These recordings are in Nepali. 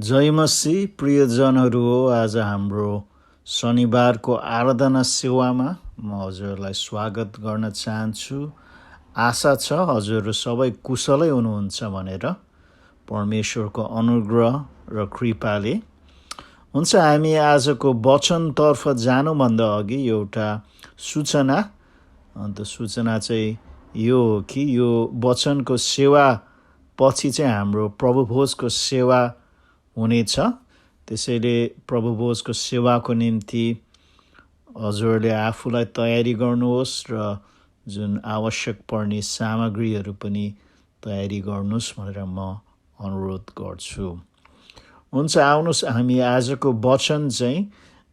जय मसीह प्रियजनहरू हो। आज हाम्रो शनिबारको आराधना सेवामा म हजुरलाई स्वागत गर्न चाहन्छु। आशा छ हजुरहरू सबै कुशलै हुनुहुन्छ भनेर परमेश्वरको अनुग्रह र कृपाले। हुन्छ, हामी आजको वचनतर्फ जानुभन्दा अघि एउटा सूचना। अन्त सूचना चाहिँ यो हो कि यो वचनको सेवा पछि चाहिँ हाम्रो प्रभुभोजको सेवा हुनेछ। त्यसैले प्रभुभोजको सेवाको निम्ति हजुरले आफूलाई तयारी गर्नुहोस् र जुन आवश्यक पर्ने सामग्रीहरू पनि तयारी गर्नुहोस् भनेर म अनुरोध गर्छु। हुन्छ, आउनुहोस् हामी आजको वचन चाहिँ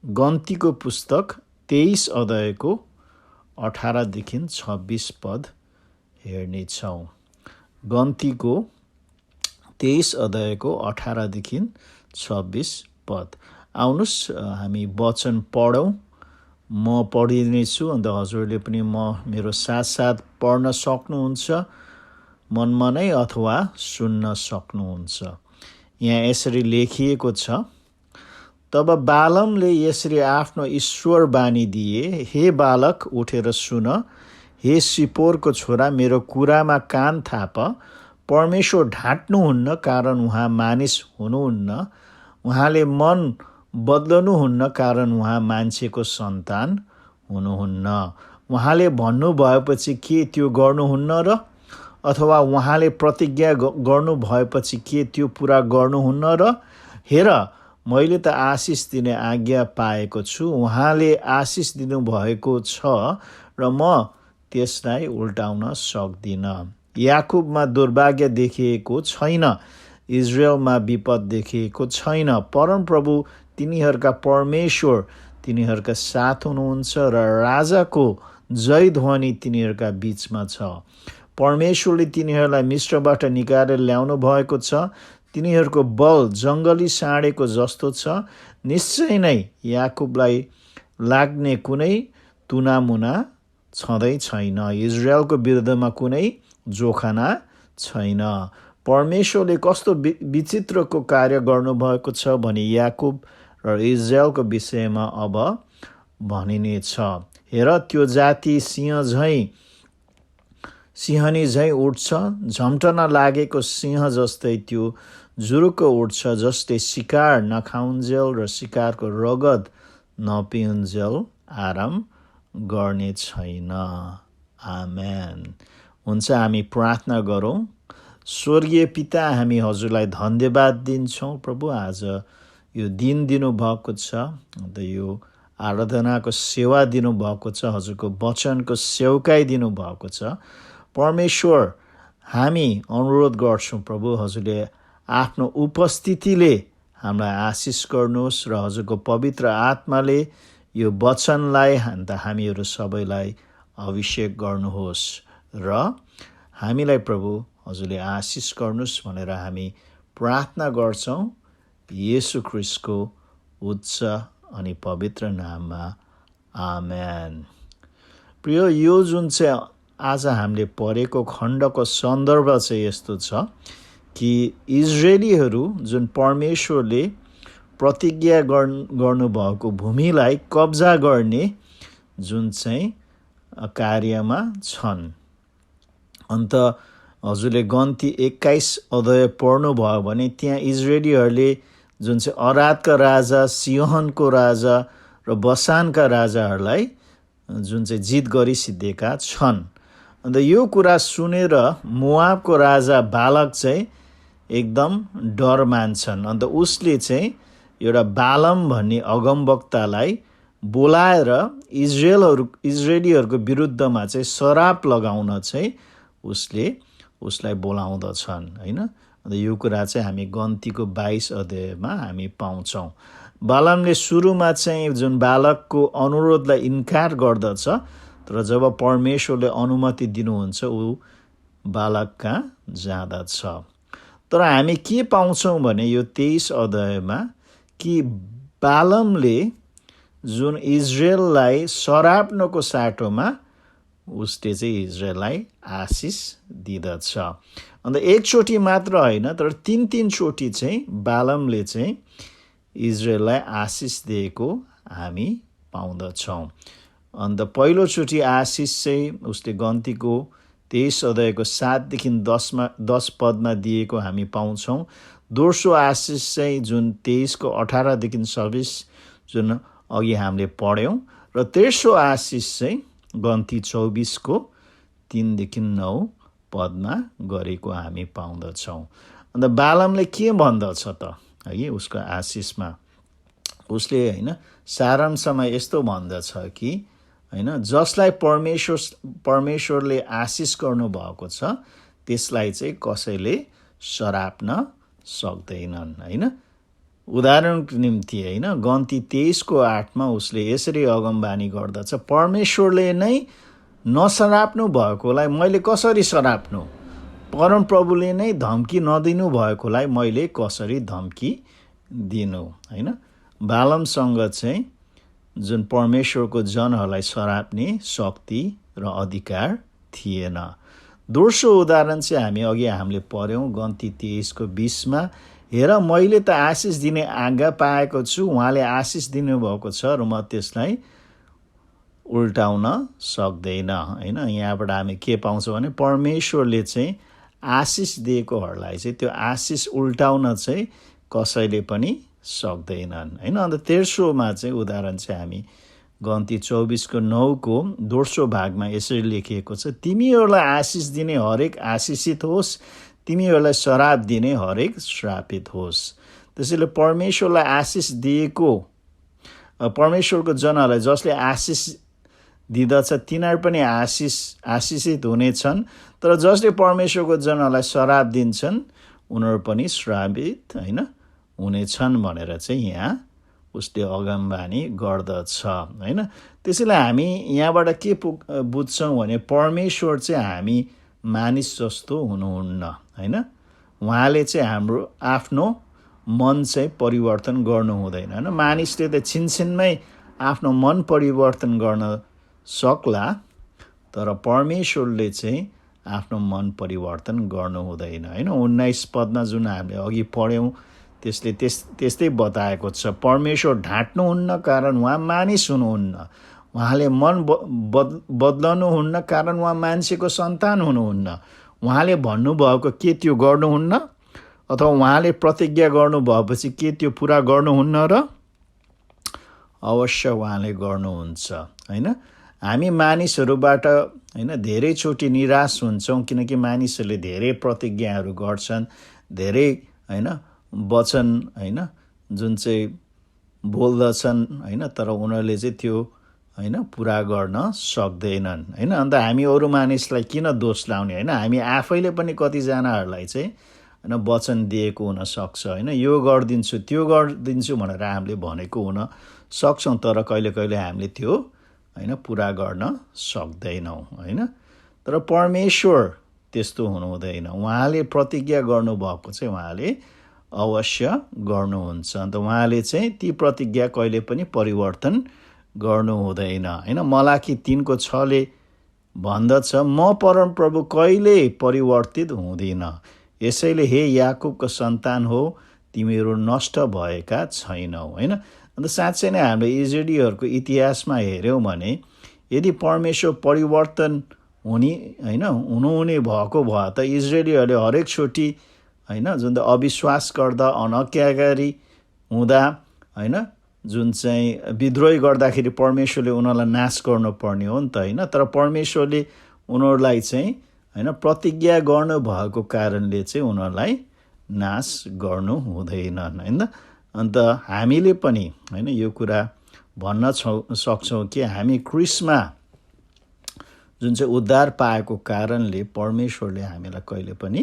गन्तीको पुस्तक 23 अध्यायको 18देखि 26 पद हेर्नेछौँ। गन्तीको 23 अध्यायको 18देखि 26 पद। आउनुहोस् हामी वचन पढौँ। म पढिदिनेछु, अन्त हजुरले पनि मेरो साथसाथ पढ्न सक्नुहुन्छ मनमा नै अथवा सुन्न सक्नुहुन्छ। यहाँ यसरी लेखिएको छ, तब बालमले यसरी आफ्नो ईश्वर बानी दिए, हे बालक उठेर सुन, हे सिपोरको छोरा मेरो कुरामा कान थाप। परमेश्वर ढाँट्नुहुन्न कारण उहाँ मानिस हुनुहुन्न, उहाँले मन बदल्नुहुन्न कारण उहाँ मान्छेको सन्तान हुनुहुन्न। उहाँले भन्नु भएपछि के त्यो गर्नुहुन्न र? अथवा उहाँले प्रतिज्ञा गर्नु भएपछि के त्यो पुरा गर्नुहुन्न र? हेर, मैले त आशिष दिने आज्ञा पाएको छु, उहाँले आशिष दिनुभएको छ र म त्यसलाई उल्टाउन सक्दिनँ। याकुबमा दुर्भाग्य देखिएको छैन, इजरायलमा विपद देखिएको छैन। परमप्रभु तिनीहरूका परमेश्वर तिनीहरूका साथ हुनुहुन्छ र राजाको जय ध्वनि तिनीहरूका बीचमा छ। परमेश्वरले तिनीहरूलाई मिस्रबाट निकालेर ल्याउनु भएको छ। तिनीहरूको बल जङ्गली साँडेको जस्तो छ। निश्चय नै याकुबलाई लाग्ने कुनै तुनामुना छँदै छैन, इजरायलको विरुद्धमा कुनै जोखाना छैन। परमेश्वरले कस्तो विचित्रको कार्य गर्नुभएको छ भनी याकुब र इजरायलको विषयमा अब भनिनेछ। हेर, त्यो जाति सिंहनी झैँ उठ्छ, झम्टन लागेको सिंह जस्तै त्यो जुरुक्क उठ्छ, जसले शिकार नखाउन्जेल र शिकारको रगत नपिउन्जेल आराम गर्ने छैन। आमेन। हुन्छ, हामी प्रार्थना गरौँ। स्वर्गीय पिता, हामी हजुरलाई धन्यवाद दिन्छौँ प्रभु, आज यो दिन दिनुभएको छ, अन्त यो आराधनाको सेवा दिनुभएको छ, हजुरको वचनको सेवकाई दिनुभएको छ। परमेश्वर, हामी अनुरोध गर्छौँ प्रभु, हजुरले आफ्नो उपस्थितिले हामीलाई आशिष गर्नुहोस् र हजुरको पवित्र आत्माले यो वचनलाई अन्त हामीहरू सबैलाई अभिषेक गर्नुहोस् र हामीलाई प्रभु हजुरले आशिष गर्नुहोस् भनेर हामी प्रार्थना गर्छौँ येशू ख्रिस्टको उच्च अनि पवित्र नाममा। आमेन। प्रिय, यो जुन चाहिँ आज हामीले पढेको खण्डको सन्दर्भ चाहिँ यस्तो छ कि इजरायलीहरू जुन परमेश्वरले प्रतिज्ञा गर्नुभएको भूमिलाई कब्जा गर्ने जुन चाहिँ कार्यमा छन्। अन्त हजुरले गन्ती 21 अध्याय पढ्नुभयो भने त्यहाँ इजरायलीहरूले जुन चाहिँ अरादका राजा, सिहोनको राजा र बसानका राजाहरूलाई जुन चाहिँ जित गरिसिद्धेका छन्। अन्त यो कुरा सुनेर मोआबको राजा बालक चाहिँ एकदम डर मान्छन्। अन्त उसले चाहिँ एउटा बालम भन्ने अगमवक्तालाई बोलाएर इजरायलीहरूको विरुद्धमा चाहिँ सराप लगाउन चाहिँ उसलाई बोलाउँदछन्, होइन। अन्त यो कुरा चाहिँ हामी गन्तीको 22 अध्यायमा हामी पाउँछौँ। बालमले सुरुमा चाहिँ जुन बालकको अनुरोधलाई इन्कार गर्दछ, तर जब परमेश्वरले अनुमति दिनुहुन्छ ऊ बालक कहाँ जाँदछ। तर हामी के पाउँछौँ भने यो 23 अध्यायमा कि बालमले जुन इजरायललाई सराप्नको साटोमा उसले चाहिँ इजरायललाई आशिष दिँदछ। अन्त एकचोटि मात्र होइन तर तीन चोटि चाहिँ बालमले चाहिँ इजरायललाई आशिष दिएको हामी पाउँदछौँ। अन्त पहिलोचोटि आशिष चाहिँ उसले गन्तीको 23 अध्यायको 7देखि 10 पदमा दिएको हामी पाउँछौँ। दोस्रो आशिष चाहिँ जुन 23को 18देखि 26 जुन अघि हामीले पढ्यौँ, र तेस्रो आशिष चाहिँ गन्ती 24को 3देखि 9 पदमा गरेको हामी पाउँदछौँ। अन्त बालमले के भन्दछ त है उसको आशिषमा, उसले होइन सारांशमा यस्तो भन्दछ कि होइन जसलाई परमेश्वरले आशिष गर्नुभएको छ त्यसलाई चाहिँ कसैले सराप्न सक्दैनन्। होइन उदाहरणको निम्ति होइन गन्ती 23को 8मा उसले यसरी अगमबानी गर्दछ, परमेश्वरले नै नसराप्नु भएकोलाई मैले कसरी सराप्नु, परमप्रभुले नै धम्की नदिनु भएकोलाई मैले कसरी धम्की दिनु। होइन बालमसँग चाहिँ जुन परमेश्वरको जनहरूलाई सराप्ने शक्ति र अधिकार थिएन। दोस्रो उदाहरण चाहिँ हामीले पढ्यौँ गन्ती 23को 20मा, हेर मैले त आशिष दिने आज्ञा पाएको छु, उहाँले आशिष दिनुभएको छ र म त्यसलाई उल्टाउन सक्दैन। होइन यहाँबाट हामी के पाउँछौँ भने परमेश्वरले चाहिँ आशिष दिएकोहरूलाई चाहिँ त्यो आशिष उल्टाउन चाहिँ कसैले पनि सक्दैनन्। होइन अन्त तेस्रोमा चाहिँ उदाहरण चाहिँ हामी गन्ती 24को 9को दोस्रो भागमा यसरी लेखिएको छ, तिमीहरूलाई आशिष दिने हरेक आशिषित होस्, तिमीहरूलाई श्राप दिने हरेक श्रापित होस्। त्यसैले परमेश्वरलाई आशिष दिएको परमेश्वरको जनहरूलाई जसले आशिष दिदछ तिनीहरू पनि आशिषित हुनेछन्, तर जसले परमेश्वरको जनहरूलाई श्राप दिन्छन् उनीहरू पनि श्रापित होइन हुनेछन् भनेर चाहिँ यहाँ उसले अगमबानी गर्दछ। होइन त्यसैले हामी यहाँबाट के बुझ्छौँ भने परमेश्वर चाहिँ हामी मानिस जस्तो हुनुहुन्न। होइन उहाँले चाहिँ हाम्रो आफ्नो मन चाहिँ परिवर्तन गर्नु हुँदैन। होइन मानिसले त छिनछिनमै आफ्नो मन परिवर्तन गर्न सक्ला, तर परमेश्वरले चाहिँ आफ्नो मन परिवर्तन गर्नु हुँदैन। होइन 19 पदमा जुन हामीले अघि पढ्यौँ त्यसले त्यस्तै बताएको छ, परमेश्वर ढाँट्नुहुन्न कारण उहाँ मानिस हुनुहुन्न, उहाँले मन बदलनुहुन्न कारण उहाँ मान्छेको सन्तान हुनुहुन्न, उहाँले भन्नुभएको के त्यो गर्नुहुन्न, अथवा उहाँले प्रतिज्ञा गर्नुभएपछि के त्यो पुरा गर्नुहुन्न र अवश्य उहाँले गर्नुहुन्छ। होइन हामी मानिसहरूबाट होइन धेरैचोटि निराश हुन्छौँ, किनकि मानिसहरूले धेरै प्रतिज्ञाहरू गर्छन्, धेरै होइन वचन होइन जुन चाहिँ बोल्दछन् होइन, तर उनीहरूले चाहिँ त्यो होइन पुरा गर्न सक्दैनन्। होइन अन्त हामी अरू मानिसलाई किन दोष लाउने। होइन हामी आफैले पनि कतिजनाहरूलाई चाहिँ होइन वचन दिएको हुनसक्छ, होइन यो गरिदिन्छु त्यो गरिदिन्छु भनेर हामीले भनेको हुन सक्छौँ, तर कहिले कहिले हामीले त्यो होइन पुरा गर्न सक्दैनौँ। होइन तर परमेश्वर त्यस्तो हुनुहुँदैन, उहाँले प्रतिज्ञा गर्नुभएको चाहिँ उहाँले अवश्य गर्नुहुन्छ। अन्त उहाँले चाहिँ ती प्रतिज्ञा कहिले पनि परिवर्तन गर्नु हुँदैन। होइन मलाकी 3को 6ले भन्दछ, म परमप्रभु कहिले परिवर्तित हुँदिन, यसैले हे याकुबको सन्तान हो तिमीहरू नष्ट भएका छैनौ। होइन अन्त साँच्चै नै हामीले इजरायलीहरूको इतिहासमा हेऱ्यौँ भने यदि परमेश्वर परिवर्तन हुनुहुने भएको भए त इजरायलीहरूले हरेकचोटि होइन जुन त अविश्वास गर्दा अनज्ञाकारी हुँदा होइन जुन चाहिँ विद्रोही गर्दाखेरि परमेश्वरले उनीहरूलाई नाश गर्नुपर्ने हो नि त। होइन तर परमेश्वरले उनीहरूलाई चाहिँ होइन प्रतिज्ञा गर्नुभएको कारणले चाहिँ उनीहरूलाई नाश गर्नु हुँदैनन्। होइन अन्त हामीले पनि होइन यो कुरा भन्न सक्छौँ कि हामी क्रिस्टमा जुन चाहिँ उद्धार पाएको कारणले परमेश्वरले हामीलाई कहिले पनि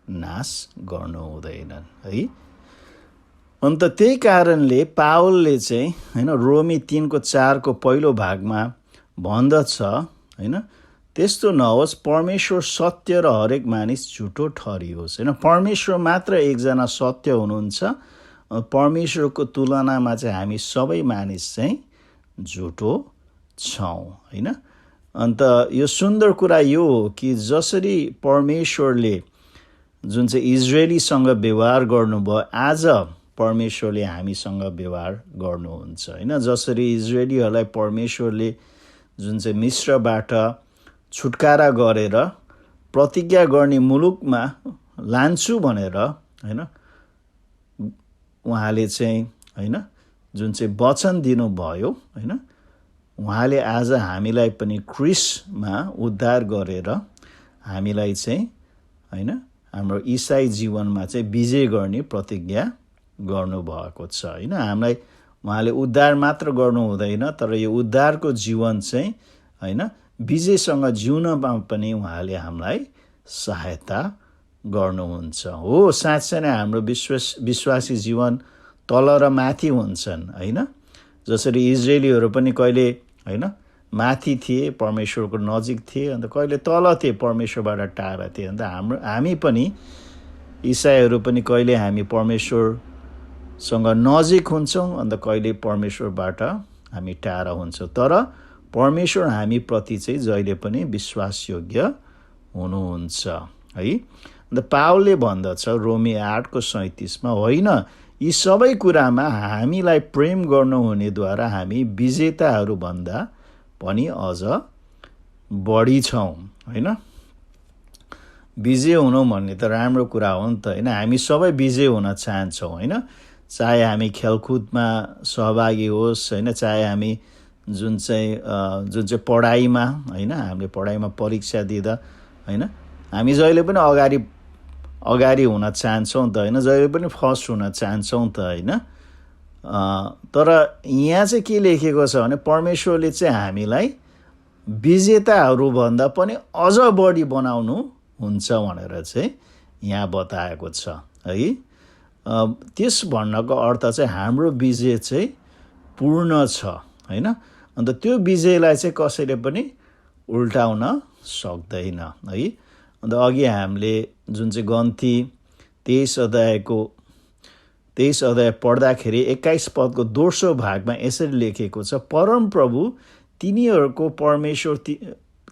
नाश गर्नु हुँदैनन् है। अन्त त्यही कारणले पावलले चाहिँ होइन रोमी 3को 4को पहिलो भागमा भन्दछ होइन त्यस्तो नहोस्, परमेश्वर सत्य र हरेक मानिस झुटो ठहरियोस्। होइन परमेश्वर मात्र एकजना सत्य हुनुहुन्छ, परमेश्वरको तुलनामा चाहिँ हामी सबै मानिस चाहिँ झुटो छौँ। होइन अन्त यो सुन्दर कुरा यो हो कि जसरी परमेश्वरले जुन चाहिँ इजरायलीसँग व्यवहार गर्नुभयो आज परमेश्वरले हामीसँग व्यवहार गर्नुहुन्छ होइन। जसरी इजरायलीहरूलाई परमेश्वरले जुन चाहिँ मिस्रबाट छुटकारा गरेर प्रतिज्ञा गर्ने मुलुकमा लान्छु भनेर होइन उहाँले चाहिँ होइन जुन चाहिँ वचन दिनुभयो होइन, उहाँले आज हामीलाई पनि क्रिस्टमा उद्धार गरेर हामीलाई चाहिँ होइन हाम्रो इसाई जीवनमा चाहिँ विजय गर्ने प्रतिज्ञा गर्नुभएको छ होइन। हामीलाई उहाँले उद्धार मात्र गर्नु हुँदैन, तर यो उद्धारको जीवन चाहिँ होइन विजयसँग जिउनमा पनि उहाँले हामीलाई सहायता गर्नुहुन्छ। हो, साँच्चै नै हाम्रो विश्वासी जीवन तल र माथि हुन्छन् होइन। जसरी इजरायलीहरू पनि कहिले होइन माथि थिए, परमेश्वरको नजिक थिए, अन्त कहिले तल थिए, परमेश्वरबाट टाढा थिए। अन्त हामी पनि इसाईहरू पनि कहिले हामी परमेश्वरसँग नजिक हुन्छौँ, अन्त कहिले परमेश्वरबाट हामी टाढा हुन्छौँ। तर परमेश्वर हामी प्रति चाहिँ जहिले पनि विश्वासयोग्य हुनुहुन्छ है। अन्त पावलले भन्दछ रोमी 8:37 होइन, यी सबै कुरामा हामीलाई प्रेम गर्नुहुनेद्वारा हामी विजेताहरूभन्दा पनि अझ बढी छौँ होइन। विजय हुनु भन्ने त राम्रो कुरा हो नि त होइन। हामी सबै विजय हुन चाहन्छौँ होइन। चाहे हामी खेलकुदमा सहभागी होस् होइन, चाहे हामी जुन चाहिँ पढाइमा होइन, हामीले पढाइमा परीक्षा दिँदा होइन हामी जहिले पनि अगाडि हुन चाहन्छौँ त होइन, जहिले पनि फर्स्ट हुन चाहन्छौँ त होइन। तर यहाँ चाहिँ के लेखेको छ भने परमेश्वरले चाहिँ हामीलाई विजेताहरूभन्दा पनि अझ बढी बनाउनु हुन्छ भनेर चाहिँ यहाँ बताएको छ है। त्यस भन्नको अर्थ चाहिँ हाम्रो विजय चाहिँ पूर्ण छ होइन। अन्त त्यो विजयलाई चाहिँ कसैले पनि उल्टाउन सक्दैन है। अन्त अघि हामीले जुन चाहिँ गन्ती 23 अध्याय पढ्दाखेरि 21 पदको दोस्रो भागमा यसरी लेखेको छ, परमप्रभु तिनीहरूको परमेश्वर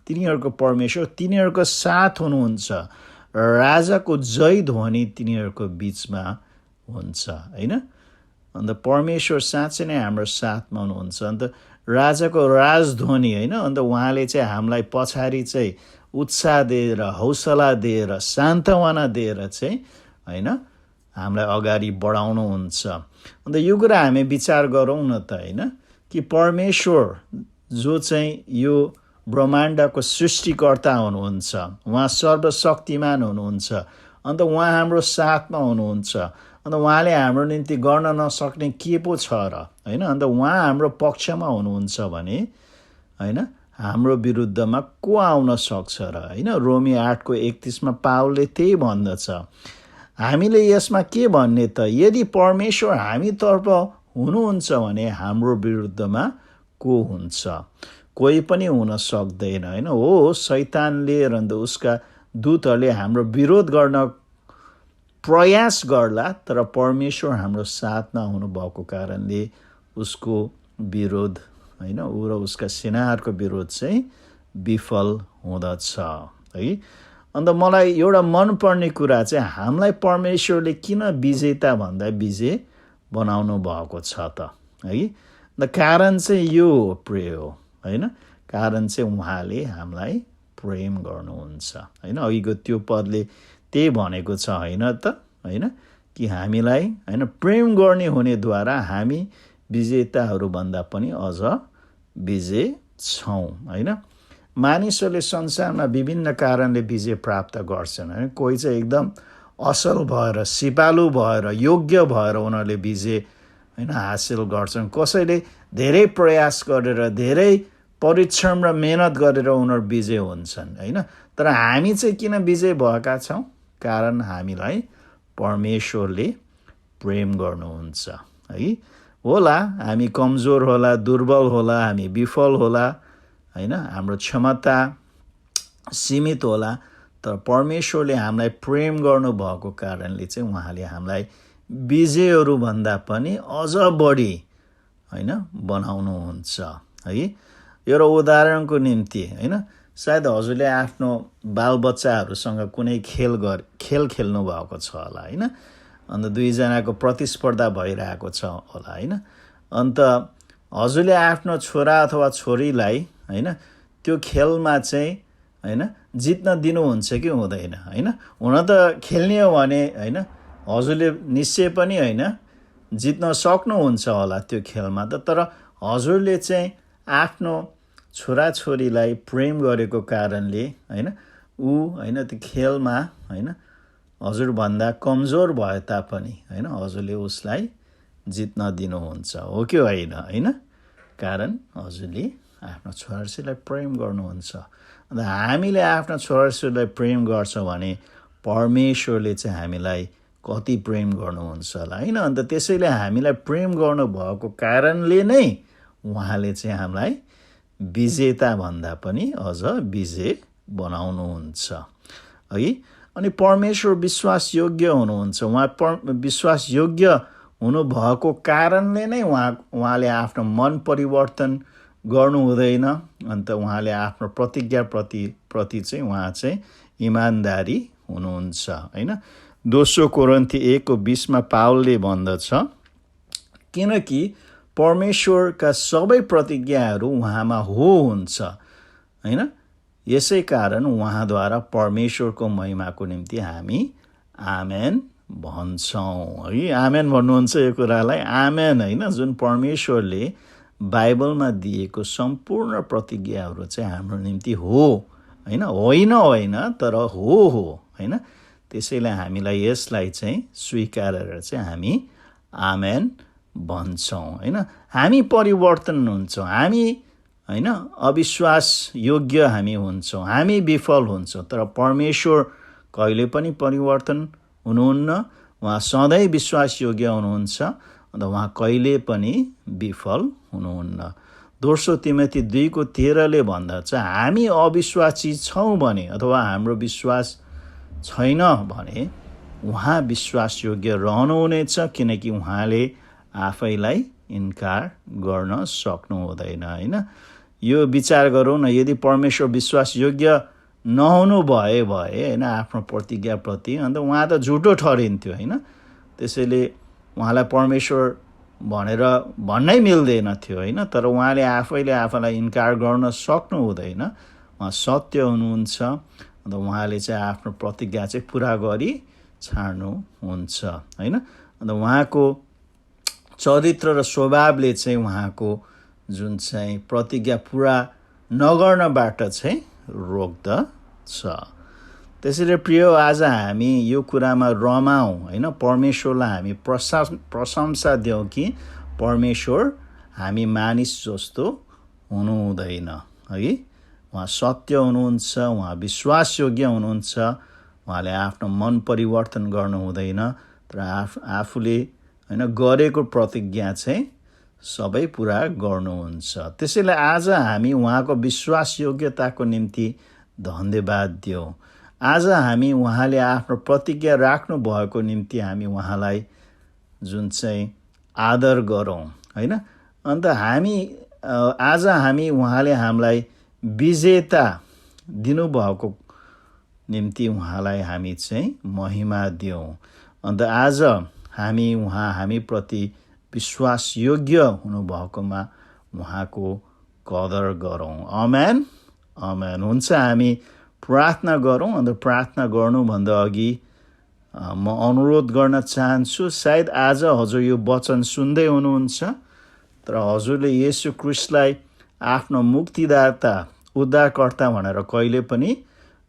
तिनीहरूको साथ हुनुहुन्छ, राजाको जय ध्वनि तिनीहरूको बिचमा हुन्छ होइन। अन्त परमेश्वर साँच्चै नै हाम्रो साथमा हुनुहुन्छ। अन्त राजाको राजध्वनि होइन, अन्त उहाँले चाहिँ हामीलाई पछाडि चाहिँ उत्साह दिएर, हौसला दिएर, सान्त्वना दिएर चाहिँ होइन हामीलाई अगाडि बढाउनुहुन्छ। अन्त यो कुरा हामी विचार गरौँ न त होइन, कि परमेश्वर जो चाहिँ यो ब्रह्माण्डको सृष्टिकर्ता हुनुहुन्छ, उहाँ सर्वशक्तिमान हुनुहुन्छ, अन्त उहाँ हाम्रो साथमा हुनुहुन्छ। अन्त उहाँले हाम्रो निम्ति गर्न नसक्ने के पो छ र होइन। अन्त उहाँ हाम्रो पक्षमा हुनुहुन्छ भने होइन हाम्रो विरुद्धमा को आउन सक्छ र होइन। रोमी 8:31 पावलले त्यही भन्दछ। हामीले यसमा के भन्ने त, यदि परमेश्वर हामीतर्फ हुनुहुन्छ भने हाम्रो विरुद्धमा को हुन्छ? कोही पनि हुन सक्दैन होइन। हो, शैतानले र उसका दूतहरूले हाम्रो विरोध गर्न प्रयास गर्ला, तर परमेश्वर हाम्रो साथमा हुनुभएको कारणले उसको विरोध होइन ऊ र उसका सेनाहरूको विरोध चाहिँ विफल हुँदछ है। अन्त मलाई एउटा मनपर्ने कुरा चाहिँ हामीलाई परमेश्वरले किन विजेता भन्दा विजय बनाउनु भएको छ त है। अन्त कारण चाहिँ यो प्रिय हो होइन, कारण चाहिँ उहाँले हामीलाई प्रेम गर्नुहुन्छ होइन। अघिको त्यो पदले त्यही भनेको छ होइन त होइन, कि हामीलाई होइन प्रेम गर्ने हुनेद्वारा हामी विजेताहरूभन्दा पनि अझ विजय छौँ होइन। मानिसहरूले संसारमा विभिन्न कारणले विजय प्राप्त गर्छन् होइन। कोही चाहिँ एकदम असल भएर, सिपालु भएर, योग्य भएर उनीहरूले विजय होइन हासिल गर्छन्। कसैले धेरै प्रयास गरेर, धेरै परिश्रम र मेहनत गरेर उनीहरू विजय हुन्छन् होइन। तर हामी चाहिँ किन विजय भएका छौँ? कारण हामीलाई परमेश्वरले प्रेम गर्नुहुन्छ है। होला हामी कमजोर होला, दुर्बल होला, हामी विफल होला होइन, हाम्रो क्षमता सीमित होला, तर परमेश्वरले हामीलाई प्रेम गर्नुभएको कारणले चाहिँ उहाँले हामीलाई विजयहरूभन्दा पनि अझ बढी होइन बनाउनुहुन्छ है। एउटा उदाहरणको निम्ति होइन, सायद हजुरले आफ्नो बालबच्चाहरूसँग कुनै खेल खेल्नु भएको छ होला होइन। अन्त दुईजनाको प्रतिस्पर्धा भइरहेको छ होला होइन। अन्त हजुरले आफ्नो छोरा अथवा छोरीलाई होइन त्यो खेलमा चाहिँ होइन जित्न दिनुहुन्छ कि हुँदैन होइन। हुन त खेल्ने हो भने होइन हजुरले निश्चय पनि होइन जित्न सक्नुहुन्छ होला त्यो खेलमा त। तर हजुरले चाहिँ आफ्नो छोराछोरीलाई प्रेम गरेको कारणले होइन ऊ होइन त्यो खेलमा होइन हजुरभन्दा कमजोर भए तापनि होइन हजुरले उसलाई जित्न दिनुहुन्छ हो कि होइन होइन। कारण हजुरले आफ्नो छोराछोरीलाई प्रेम गर्नुहुन्छ। अन्त हामीले आफ्नो छोराछोरीलाई प्रेम गर्छौँ भने परमेश्वरले चाहिँ हामीलाई कति प्रेम गर्नुहुन्छ होला होइन। अन्त त्यसैले हामीलाई प्रेम गर्नुभएको कारणले नै उहाँले चाहिँ हामीलाई विजेता भन्दा पनि अझ विजय बनाउनुहुन्छ है। अनि परमेश्वर विश्वासयोग्य हुनुहुन्छ। उहाँ विश्वासयोग्य हुनुभएको कारणले नै उहाँले आफ्नो मन परिवर्तन गर्नु हुँदैन। अन्त उहाँले आफ्नो प्रतिज्ञाप्रति चाहिँ उहाँ चाहिँ इमान्दारी हुनुहुन्छ होइन। 2 कोरिन्थी 1:20 पावलले भन्दछ, किनकि परमेश्वरका सबै प्रतिज्ञाहरू उहाँमा हो हुन्छ होइन। यसै कारण उहाँद्वारा परमेश्वरको महिमाको निम्ति हामी आमेन भन्छौँ है। आमेन भन्नुहुन्छ यो कुरालाई आमेन होइन। जुन परमेश्वरले बाइबलमा दिएको सम्पूर्ण प्रतिज्ञाहरू चाहिँ हाम्रो निम्ति हो होइन। होइन तर हो होइन। त्यसैले हामीलाई यसलाई चाहिँ स्वीकारेर चाहिँ हामी आमेन भन्छौँ होइन। हामी परिवर्तन हुन्छौँ, हामी होइन अविश्वास योग्य हामी हुन्छौँ, हामी विफल हुन्छौँ। तर परमेश्वर कहिले पनि परिवर्तन हुनुहुन्न। उहाँ सधैँ विश्वासयोग्य हुनुहुन्छ। अन्त उहाँ कहिले पनि विफल हुनुहुन्न। 2 तिमोथी 2:13 भन्दछ, हामी अविश्वासी छौँ भने अथवा हाम्रो विश्वास छैन भने उहाँ विश्वासयोग्य रहनुहुनेछ, किनकि उहाँले आफैलाई इन्कार गर्न सक्नु हुँदैन होइन। यो विचार गरौँ न, यदि परमेश्वर विश्वासयोग्य नहुनु भए होइन आफ्नो प्रतिज्ञाप्रति, अन्त उहाँ त झुटो ठहरिन्थ्यो होइन। त्यसैले उहाँलाई परमेश्वर भनेर भन्नै मिल्दैन थियो होइन। तर उहाँले आफैले आफैलाई इन्कार गर्न सक्नु हुँदैन। उहाँ सत्य हुनुहुन्छ। अन्त उहाँले चाहिँ आफ्नो प्रतिज्ञा चाहिँ पुरा गरी छाड्नुहुन्छ होइन। अन्त उहाँको चरित्र र स्वभावले चाहिँ उहाँको जुन चाहिँ प्रतिज्ञा पुरा नगर्नबाट चाहिँ रोक्दछ। त्यसैले प्रिय, आज हामी यो कुरामा रमाउँ होइन। परमेश्वरलाई हामी प्रशंसा दिउँ कि परमेश्वर हामी मानिस जस्तो हुनु हुँदैन है। उहाँ सत्य हुनुहुन्छ, उहाँ विश्वासयोग्य हुनुहुन्छ। उहाँले आफ्नो मन परिवर्तन गर्नु हुँदैन। तर आफूले होइन गरेको प्रतिज्ञा चाहिँ सबै पुरा गर्नुहुन्छ। त्यसैले आज हामी उहाँको विश्वासयोग्यताको निम्ति धन्यवाद दिउँ। आज हामी उहाँले आफ्नो प्रतिज्ञा राख्नु भएको निम्ति हामी उहाँलाई जुन चाहिँ आदर गरौँ होइन। अन्त आज हामी उहाँले हामीलाई विजेता दिनुभएको निम्ति उहाँलाई हामी चाहिँ महिमा दिउँ। अन्त आज हामी प्रति विश्वासयोग्य हुनुभएकोमा उहाँको कदर गरौँ। आमेन आमेन। हुन्छ, हामी प्रार्थना गरौँ। अन्त प्रार्थना गर्नुभन्दा अघि म अनुरोध गर्न चाहन्छु, सायद आज हजुर यो वचन सुन्दै हुनुहुन्छ तर हजुरले येशू ख्रीष्टलाई आफ्नो मुक्तिदाता उद्धारकर्ता भनेर कहिले पनि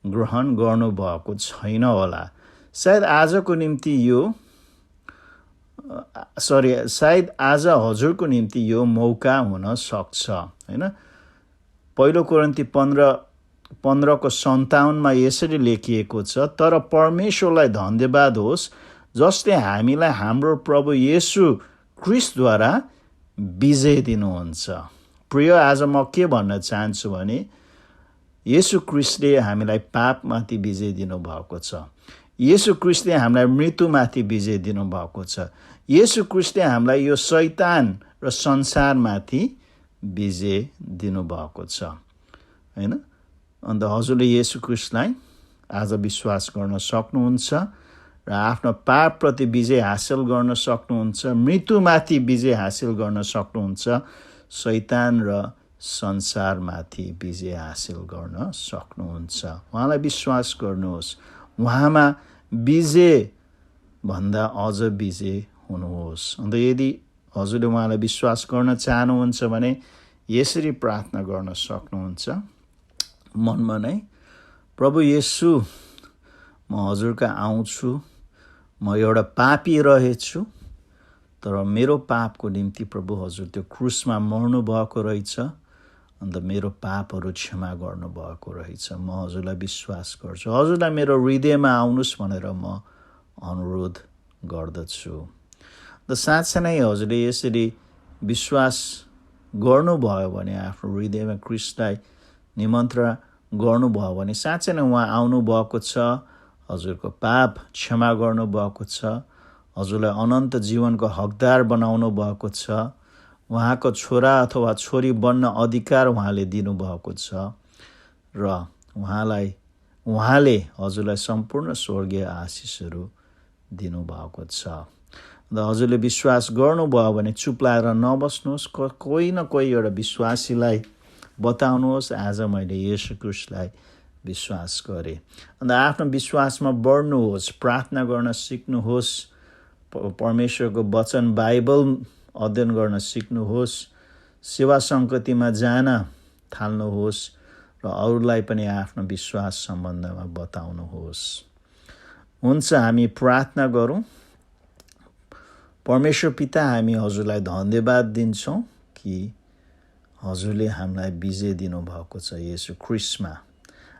ग्रहण गर्नुभएको छैन होला। सायद आज हजुरको निम्ति यो मौका हुन सक्छ होइन। 1 कोरिन्थी 15:57 यसरी लेखिएको छ, तर परमेश्वरलाई धन्यवाद होस् जसले हामीलाई हाम्रो प्रभु येशू ख्रीष्टद्वारा विजय दिनुहुन्छ। प्रिय, आज म के भन्न चाहन्छु भने येशू ख्रीष्टले हामीलाई पापमाथि विजय दिनुभएको छ। येशू ख्रीष्टले हामीलाई मृत्युमाथि विजय दिनुभएको छ। येशू ख्रीष्टले हामीलाई यो शैतान र संसारमाथि विजय दिनुभएको छ होइन। अन्त हजुरले येशू ख्रीष्टलाई आज विश्वास गर्न सक्नुहुन्छ र आफ्नो पापप्रति विजय हासिल गर्न सक्नुहुन्छ, मृत्युमाथि विजय हासिल गर्न सक्नुहुन्छ, शैतान र संसारमाथि विजय हासिल गर्न सक्नुहुन्छ। उहाँलाई विश्वास गर्नुहोस्, उहाँमा विजय भन्दा अझ विजय हुनुहोस्। अन्त यदि हजुरले उहाँलाई विश्वास गर्न चाहनुहुन्छ भने यसरी प्रार्थना गर्न सक्नुहुन्छ मनमा नै, प्रभु येशू, म हजुरका आउँछु, म एउटा पापी रहेछु, तर मेरो पापको निम्ति प्रभु हजुर त्यो क्रुसमा मर्नु भएको रहेछ, अन्त मेरो पापहरू क्षमा गर्नुभएको रहेछ। म हजुरलाई विश्वास गर्छु, हजुरलाई मेरो हृदयमा आउनुहोस् भनेर म अनुरोध गर्दछु। र साँच्चै नै हजुरले यसरी विश्वास गर्नुभयो भने, आफ्नो हृदयमा ख्रीष्टलाई निमन्त्रणा गर्नुभयो भने साँच्चै नै उहाँ आउनुभएको छ, हजुरको पाप क्षमा गर्नुभएको छ, हजुरलाई अनन्त जीवनको हकदार बनाउनु भएको छ, उहाँको छोरा अथवा छोरी बन्न अधिकार उहाँले दिनुभएको छ र उहाँले हजुरलाई सम्पूर्ण स्वर्गीय आशिषहरू दिनुभएको छ। र हजुरले विश्वास गर्नुभयो भने चुप लागेर नबस्नुहोस्, कोही न कोही एउटा विश्वासीलाई बताउनुहोस्, आज मैले येशू ख्रीष्टलाई विश्वास गरेँ। अन्त आफ्नो विश्वासमा बढ्नुहोस्, प्रार्थना गर्न सिक्नुहोस्, परमेश्वरको वचन बाइबल अध्ययन गर्न सिक्नुहोस्, सेवा सङ्गतिमा जान थाल्नुहोस् र अरूलाई पनि आफ्नो विश्वास सम्बन्धमा बताउनुहोस्। हुन्छ, हामी प्रार्थना गरौँ। परमेश्वर पिता, हामी हजुरलाई धन्यवाद दिन्छौँ कि हजुरले हामीलाई विजय दिनुभएको छ येशू ख्रीष्टमा।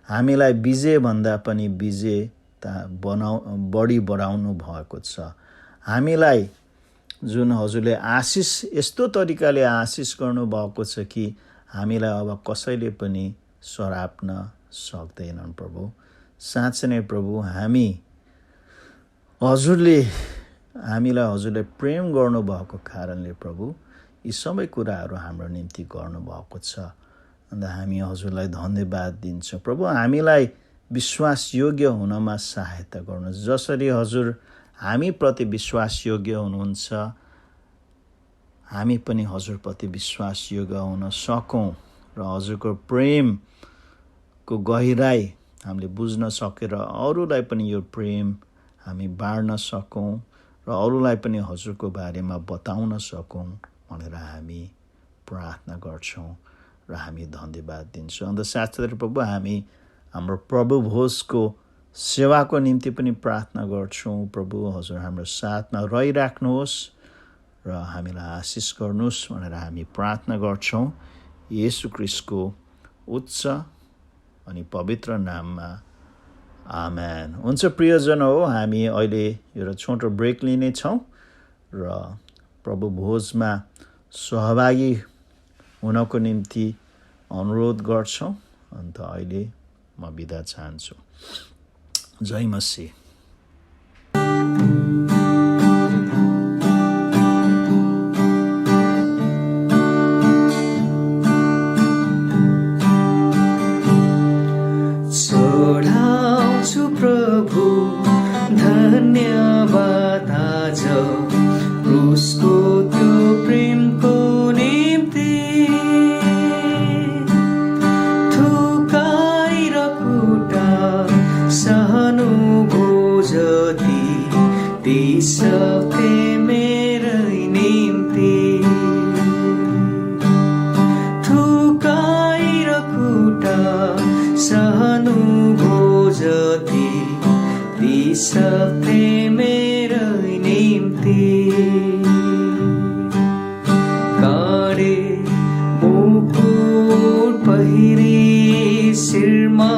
हामीलाई विजय भन्दा पनि विजयता बढी बढाउनु भएको छ। हामीलाई जुन हजुरले आशिष यस्तो तरिकाले आशिष गर्नुभएको छ कि हामीलाई अब कसैले पनि सराप्न सक्दैनन् प्रभु। साँच्चै नै प्रभु, हजुरले प्रेम गर्नुभएको कारणले प्रभु यी सबै कुराहरू हाम्रो निम्ति गर्नुभएको छ। अन्त हामी हजुरलाई धन्यवाद दिन्छौँ प्रभु। हामीलाई विश्वासयोग्य हुनमा सहायता गर्नुहोस्। जसरी हजुर हामीप्रति विश्वासयोग्य हुनुहुन्छ, हामी पनि हजुरप्रति विश्वासयोग्य हुन सकौँ र हजुरको प्रेमको गहिराई हामीले बुझ्न सकेर अरूलाई पनि यो प्रेम हामी बाँड्न सकौँ र अरूलाई पनि हजुरको बारेमा बताउन सकौँ भनेर हामी प्रार्थना गर्छौँ र हामी धन्यवाद दिन्छौँ। अन्त साथसाथै प्रभु, हामी हाम्रो प्रभु भोजको सेवाको निम्ति पनि प्रार्थना गर्छौँ। प्रभु हजुर हाम्रो साथमा रहिराख्नुहोस् र हामीलाई आशिष गर्नुहोस् भनेर हामी प्रार्थना गर्छौँ येशू ख्रीष्टको उच्च अनि पवित्र नाममा, आमेन। हुन्छ प्रियजन हो, हामी अहिले एउटा छोटो ब्रेक लिनेछौँ र प्रभु भोजमा सहभागी हुनको निम्ति अनुरोध गर्छौँ। अन्त अहिले म बिदा चाहन्छु। जय मसीह। चढाउँछु प्रभु धन्यवाद आज क्रुसको त्यो प्रेमको निम्ति। थुकाइ र कुटा सहनु भो जति ती सबै मेरै निम्ति। थुकाइ र कुटा सहनु भो जति ती सबै मेरै निम्ति। काँडे मुकुट पहिरी शिरमा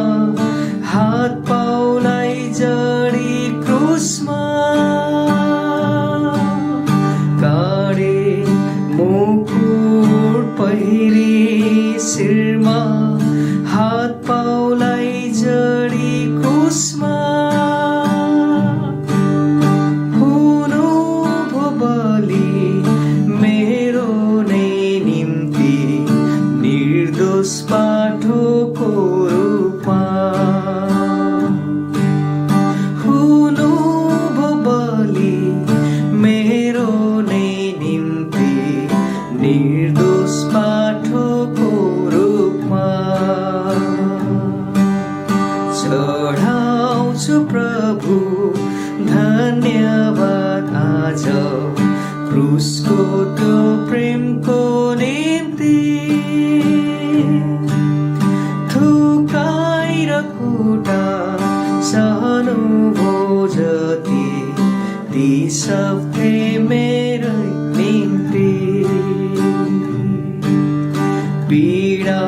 हात पाउलाई जडी क्रुसमा। काँडे मुकुट पहिरी शिरमा हात पाउलाई जडी क्रुसमा। हुनु भो बलि मेरो नै निम्ति निर्दोष पाठोको रूपमा। सब थे मेरो निम्ति पीडा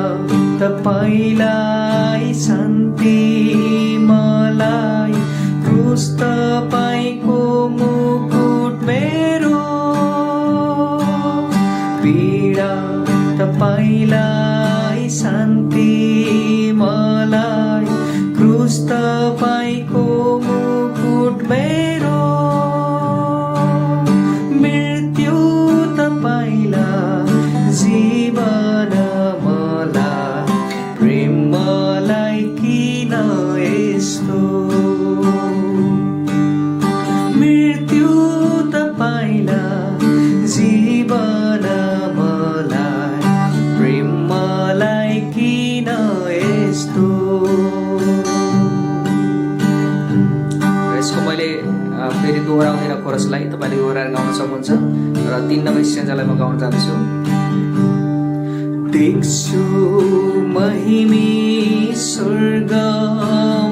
तपाईलाई शान्ति मलाई क्रुस तपाईको मुकुट मेरो पीडा तपाईलाई शान्ति मलाई क्रुस तपाईको मुकुट मेरो मृत्यु तपाईलाई जीवन मलाई प्रेम मलाई किन यस्तो मृत्यु तपाईलाई जीवन मलाई प्रेम मलाई किन यस्तो यसको मैले फेरि दोहोऱ्याउँदिन कोरसलाई तपाईँले दोहोऱ्याएर गाउन सक्नुहुन्छ र 3 नम्बर स्ट्यान्जालाई म गाउन जान्छु देख्छु महिमी स्वर्ग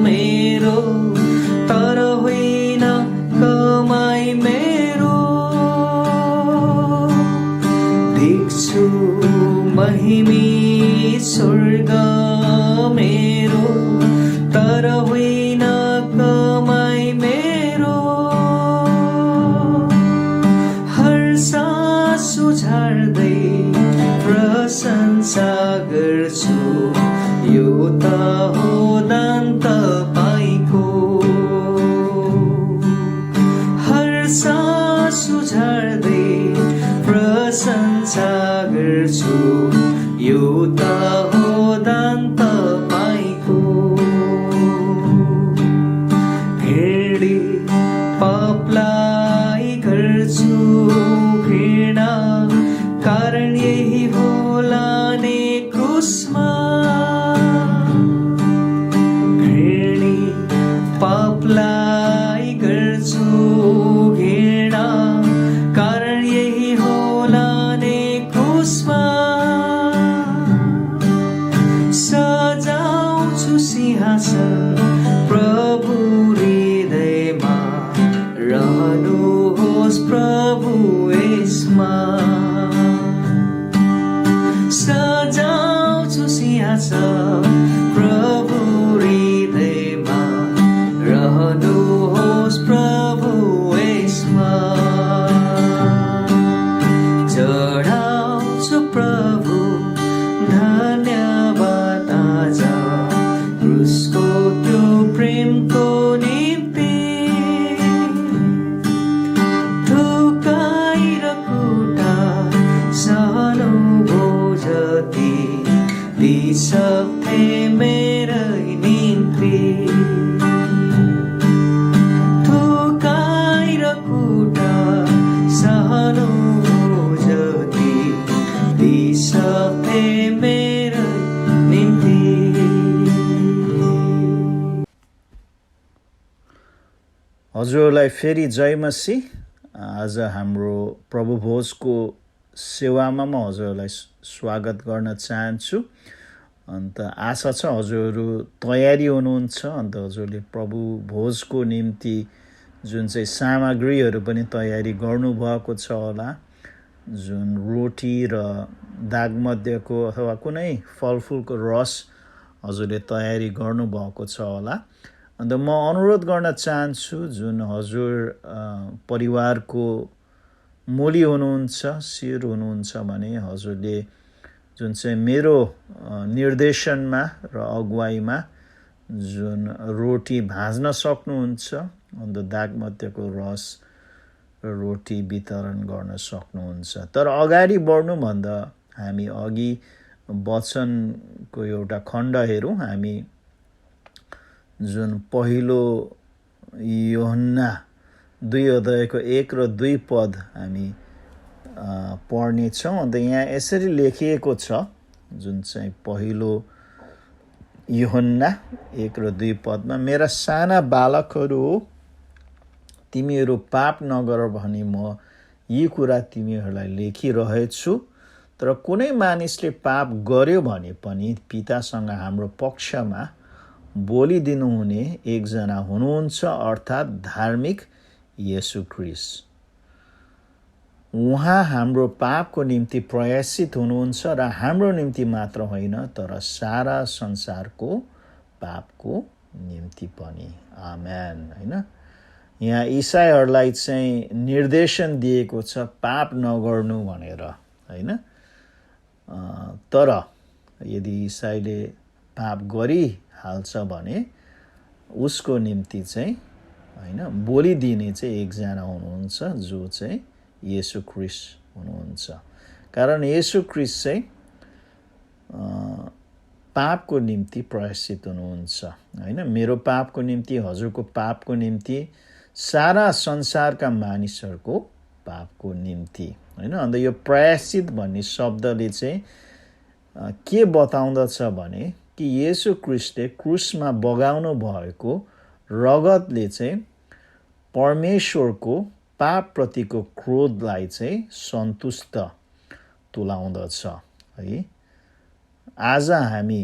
मेरो तर होइन कमाई मेरो देख्छु महिमी स्वर्ग मेरो तर होइन कमाई मेरो हर सास उझार्दै प्रशंसा गर्छु यो त हो दान तपाईको हर सास उझार्दै प्रशंसा गर्छु यो त हो दान तपाईको भेडी पापलाई गर्छु घृणा कारण यही होला नि क्रुसमा घृणी पापलाई गर्छु घृणा कारण यही होला नि क्रुसमा सजाउँछु सिंहासन प्रभु हृदयमा रहनुहोस् प्रभु यसमा सजाउँछु सिंहासन प्रभु हृदयमा रहनुहोस् प्रभु यसमा चढाउँछु प्रभु धन्यवाद आज क्रुसको त्यो प्रेमको निम्ति थुकाइ र कुटा सहनु जति ती सब थे मेरै निम्ति थुकाइ र कुटा सहनु जति ती सब थे मेरै निम्ति हजुरलाई फेरि जय मसीह आज हाम्रो प्रभु भोजको सेवामा म हजुरलाई स्वागत गर्न चाहन्छु अन्त आशा छ हजुरहरू तयारी हुनुहुन्छ अन्त हजुरले प्रभु भोजको निम्ति जुन चाहिँ सामग्रीहरू पनि तयारी गर्नुभएको छ होला जुन रोटी र दागमध्यको अथवा कुनै फलफुलको रस हजुरले तयारी गर्नुभएको छ होला अन्त म अनुरोध गर्न चाहन्छु जुन हजुर परिवारको मूली हुनुहुन्छ शिर हुनुहुन्छ भने हजुरले जुन चाहिँ मेरो निर्देशनमा र अगुवाईमा जुन रोटी भाज्न सक्नुहुन्छ अन्त दागमध्यको रस र रोटी वितरण गर्न सक्नुहुन्छ तर अगाडि बढ्नुभन्दा हामी अघि वचनको एउटा खण्ड हेरौँ हामी जुन पहिलो यूहन्ना 2 अध्यायको 1 र 2 पद हामी पढ्नेछौँ अन्त यहाँ यसरी लेखिएको छ जुन चाहिँ पहिलो यूहन्ना 1 र 2 पदमा मेरा साना बालकहरू हो तिमीहरू पाप नगर भनी म यी कुरा तिमीहरूलाई लेखिरहेछु तर कुनै मानिसले पाप गर्यो भने पनि पितासँग हाम्रो पक्षमा बोलिदिनुहुने एकजना हुनुहुन्छ अर्थात् धार्मिक येशू ख्रीष्ट। उहाँ हाम्रो पापको निम्ति प्रयासित हुनुहुन्छ र हाम्रो निम्ति मात्र होइन तर सारा संसारको पापको निम्ति पनि। आमेन। हैन, यहाँ ईसाईहरूलाई चाहिँ निर्देशन दिएको छ पाप नगर्नु भनेर, हैन। तर यदि ईसाईले पाप गरिहाल्छ भने उसको निम्ति चाहिँ हैन बोली दिने चाहिँ एकजना हुनुहुन्छ जो चाहिँ येशू ख्रीष्ट हुनुहुन्छ। कारण येशू ख्रीष्ट चाहिँ पापको निम्ति प्रयासित हुनुहुन्छ, हैन। मेरो पापको निम्ति, हजुरको पापको निम्ति, सारा संसारका मानिसहरूको पापको निम्ति, हैन। अन्त यो प्रयासित भन्ने शब्दले चाहिँ के बताउँदछ भने कि येशू ख्रीष्टले क्रुसमा बगाउनु भएको रगतले चाहिँ परमेश्वरको पापप्रतिको क्रोधलाई चाहिँ सन्तुष्ट तुल्याउँदछ है। आज हामी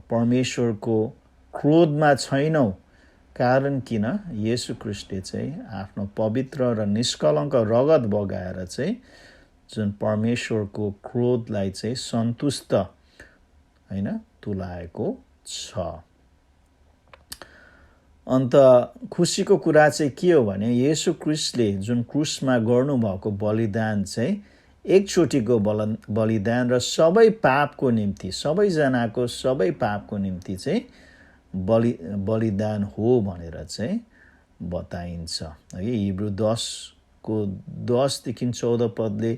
परमेश्वरको क्रोधमा छैनौँ। कारण किन? येशू ख्रीष्टले चाहिँ आफ्नो पवित्र र निष्कलङ्क रगत बगाएर चाहिँ जुन परमेश्वरको क्रोधलाई चाहिँ सन्तुष्ट हैन तुल्याएको छ। अन्त खुसीको कुरा चाहिँ के हो भने येशू ख्रीष्टले जुन क्रुसमा गर्नुभएको बलिदान चाहिँ एकचोटिको बलिदान र सबै पापको निम्ति, सबैजनाको सबै पापको निम्ति चाहिँ बलिदान हो भनेर चाहिँ बताइन्छ है। हिब्रू 10 देखि 14 पदले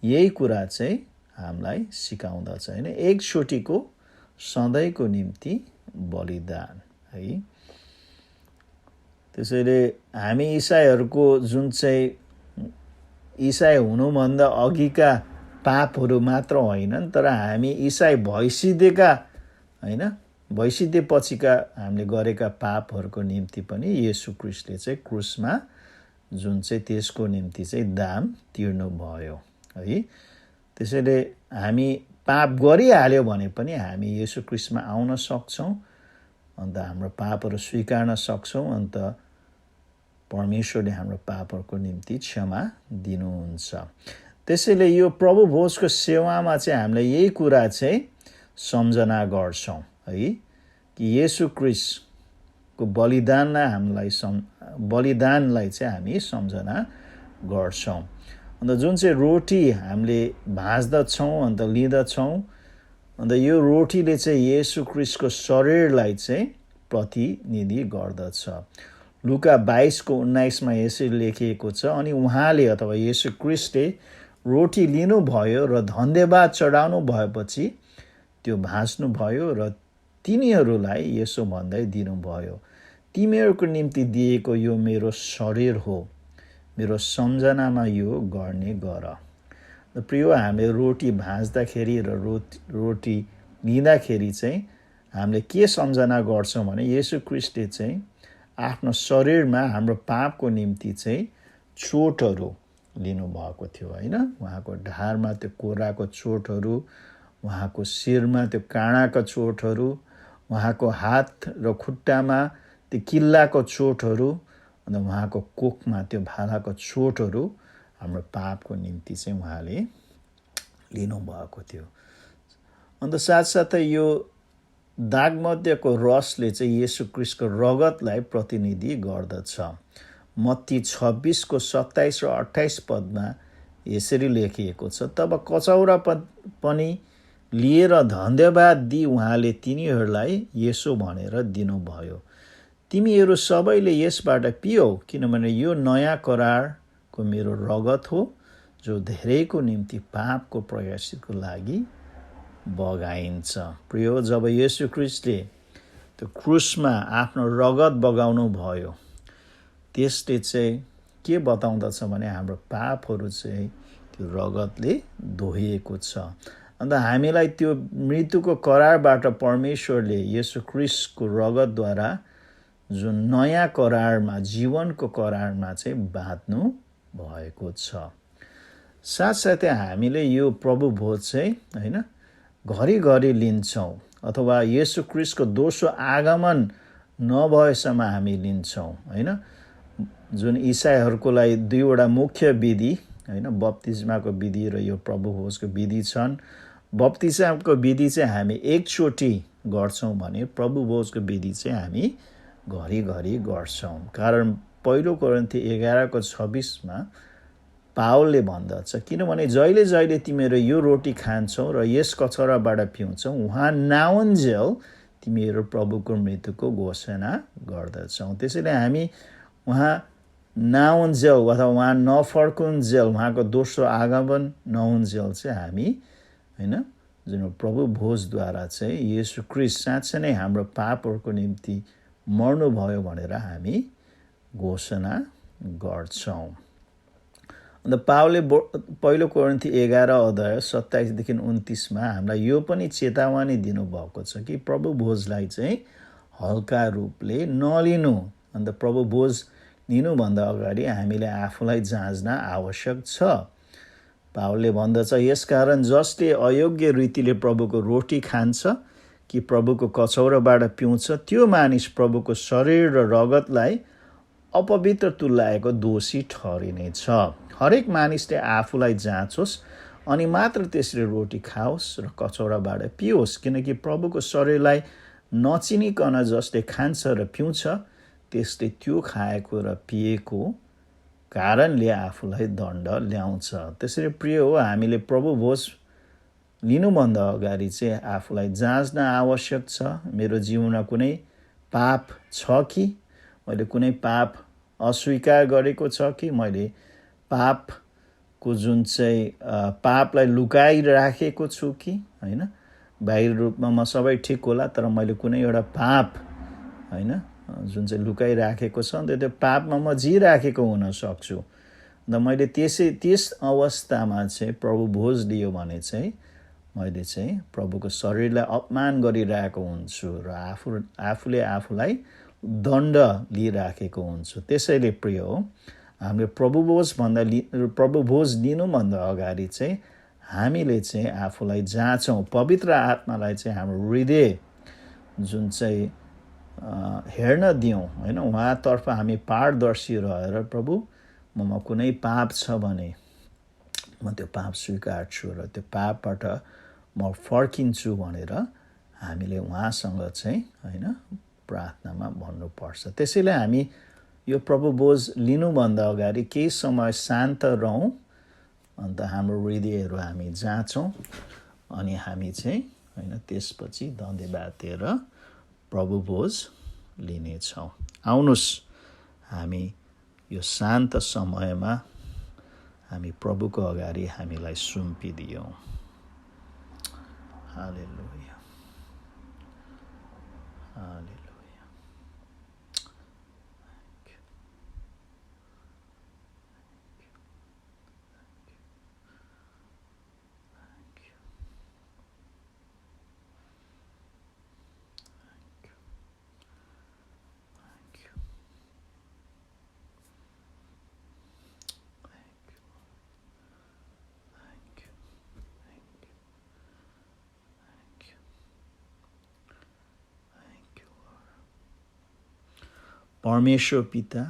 यही कुरा चाहिँ हामीलाई सिकाउँदछ हैन। एकचोटिको सधैँको निम्ति बलिदान है। त्यसैले हामी ईसाईहरूको जुन चाहिँ ईसाई हुनुभन्दा अघिका पापहरू मात्र होइनन्, तर हामी ईसाई भइसिद्धेका हैन, भइसिद्धेपछिका हामीले गरेका पापहरूको निम्ति पनि येशू ख्रीष्टले चाहिँ क्रुसमा जुन चाहिँ त्यसको निम्ति चाहिँ दाम तिर्नुभयो है। त्यसैले हामी पाप गरिहाल्यो भने पनि हामी येशू ख्रीष्टमा आउन सक्छौँ, अन्त हाम्रो पापहरू स्वीकार्न सक्छौँ, अन्त परमेश्वरले हाम्रो पापहरूको निम्ति क्षमा दिनुहुन्छ। त्यसैले यो प्रभु भोजको सेवामा चाहिँ हामीले यही कुरा चाहिँ सम्झना गर्छौँ है कि येशू ख्रीष्टको बलिदानलाई चाहिँ हामी सम्झना गर्छौँ। अन्त जुन चाहिँ रोटी हामीले भाँच्दछौँ अन्त लिँदछौँ, अन्त यो रोटीले चाहिँ येशू ख्रीष्टको शरीरलाई चाहिँ प्रतिनिधि गर्दछ। लुका 22:19 यसरी लेखिएको छ, अनि उहाँले अथवा येशू ख्रीष्टले रोटी लिनुभयो र धन्यवाद चढाउनु भएपछि त्यो भाँच्नुभयो र तिनीहरूलाई यसो भन्दै दिनुभयो, तिमीहरूको निम्ति दिएको यो मेरो शरीर हो, मेरो सम्झनामा यो गर्ने गर। प्रिय, हामीले रोटी भाँच्दाखेरि र रोटी लिँदाखेरि चाहिँ हामीले के सम्झना गर्छौँ भने येशू ख्रीष्टले चाहिँ आफ्नो शरीरमा हाम्रो पापको निम्ति चाहिँ चोटहरू लिनुभएको थियो हैन। उहाँको ढाडमा त्यो कोराको चोटहरू, उहाँको शिरमा त्यो काँडाको चोटहरू, उहाँको हात र खुट्टामा त्यो किल्लाको चोटहरू, अन्त उहाँको कोखमा त्यो भालाको चोटहरू हाम्रो पापको निम्ति चाहिँ उहाँले लिनुभएको थियो। अन्त साथसाथै यो दागमध्यको रसले चाहिँ येशू ख्रीष्टको रगतलाई प्रतिनिधि गर्दछ। मत्ती 26:27 र 28 पदमा यसरी लेखिएको छ, तब कचौरा पनि लिएर धन्यवाद दिई उहाँले तिनीहरूलाई यसो भनेर दिनुभयो, तिमीहरू सबैले यसबाट पियौ, किनभने यो नयाँ करारको मेरो रगत हो जो धेरैको निम्ति पापको प्रयासको लागि बगाइन्छ। प्रिय, जब येशू ख्रीष्टले त्यो क्रुसमा आफ्नो रगत बगाउनु भयो, त्यसले चाहिँ के बताउँदछ भने हाम्रो पापहरू चाहिँ त्यो रगतले धोइएको छ। अन्त हामीलाई त्यो मृत्युको करारबाट परमेश्वरले येशू ख्रीष्टको रगतद्वारा जुन नयाँ करारमा, जीवनको करारमा चाहिँ बाँध्नु भएको छ। साथसाथै हामीले यो प्रभु भोज चाहिँ हैन घरिघरि लिन्छौँ, अथवा येशू ख्रीष्टको दोस्रो आगमन नभएसम्म हामी लिन्छौँ हैन। जुन इसाईहरूको लागि दुईवटा मुख्य विधि हैन, बप्तिस्माको विधि र यो प्रभु भोजको विधि छन्। बप्तिस्माको विधि चाहिँ हामी एकचोटि गर्छौँ भने प्रभु भोजको विधि चाहिँ हामी घरिघरि गर्छौँ। कारण 1 कोरिन्थी 11:26 पावलले भन्दछ, किनभने जहिले जहिले तिमीहरू यो रोटी खान्छौ र यस कचौराबाट पिउँछौ, उहाँ नआउन्जेल तिमीहरू प्रभुको मृत्युको घोषणा गर्दछौ। त्यसैले हामी उहाँ नआउन्जेल अथवा उहाँ नफर्कुन्जेल, उहाँको दोस्रो आगमन नहुन्जेल चाहिँ हामी हैन, जुन प्रभु भोजद्वारा चाहिँ येशू ख्रीष्ट साँच्चै नै हाम्रो पापहरूको निम्ति मर्नुभयो भनेर हामी घोषणा गर्छौँ। अन्त पावलले 1 कोरिन्थी 11:27-29 हामीलाई यो पनि चेतावनी दिनुभएको छ कि प्रभु भोजलाई चाहिँ हल्का रूपले नलिनु। अन्त प्रभु भोज लिनुभन्दा अगाडि हामीले आफूलाई जाँच्न आवश्यक छ। पावलले भन्दछ, यसकारण जसले अयोग्य रीतिले प्रभुको रोटी खान्छ कि प्रभुको कचौराबाट पिउँछ, त्यो मानिस प्रभुको शरीर र रगतलाई अपवित्र तुल्याएको दोषी ठहरिनेछ। हरेक मानिसले आफूलाई जाँचोस् अनि मात्र त्यसरी रोटी खाओस् र कचौराबाट पियोस्, किनकि प्रभुको शरीरलाई नचिनिकन जसले खान्छ र पिउँछ त्यसले त्यो खाएको र पिएको कारणले आफूलाई दण्ड ल्याउँछ। त्यसरी प्रिय हो, हामीले प्रभु भोज लिनुभन्दा अगाडि चाहिँ आफूलाई जाँच्न आवश्यक छ। मेरो जीवनमा कुनै पाप छ कि, मैले कुनै पाप अस्वीकार गरेको छ कि, मैले पापको जुन चाहिँ पापलाई लुकाइराखेको छु कि हैन। बाहिर रूपमा म सबै ठिक होला, तर मैले कुनै एउटा पाप हैन जुन चाहिँ लुकाइराखेको छ, अन्त त्यो पापमा म जिराखेको हुन सक्छु। अन्त मैले त्यस अवस्थामा चाहिँ प्रभु भोज लियो भने चाहिँ मैले चाहिँ प्रभुको शरीरलाई अपमान गरिरहेको हुन्छु र आफूले आफूलाई दण्ड लिइराखेको हुन्छु। त्यसैले प्रिय हो, हामीले प्रभु भोज लिनुभन्दा अगाडि चाहिँ हामीले चाहिँ आफूलाई जाँचौँ। पवित्र आत्मालाई चाहिँ हाम्रो हृदय जुन चाहिँ हेर्न दियौँ हैन, उहाँतर्फ हामी पारदर्शी रहेर प्रभु ममा कुनै पाप छ भने म त्यो पाप स्वीकार्छु र त्यो पापबाट म फर्किन्छु भनेर हामीले उहाँसँग चाहिँ हैन प्रार्थनामा भन्नुपर्छ। त्यसैले हामी यो प्रभु भोज लिनुभन्दा अगाडि केही समय शान्त रहौँ, अन्त हाम्रो हृदयहरू हामी जाँचौँ अनि हामी चाहिँ हैन त्यसपछि दन्ते बातेर प्रभु भोज लिनेछौँ। आउनुहोस् हामी यो शान्त समयमा हामी प्रभुको अगाडि हामीलाई सुम्पिदियौँ। हालेलुया, हालेलुया। परमेश्वर पिता,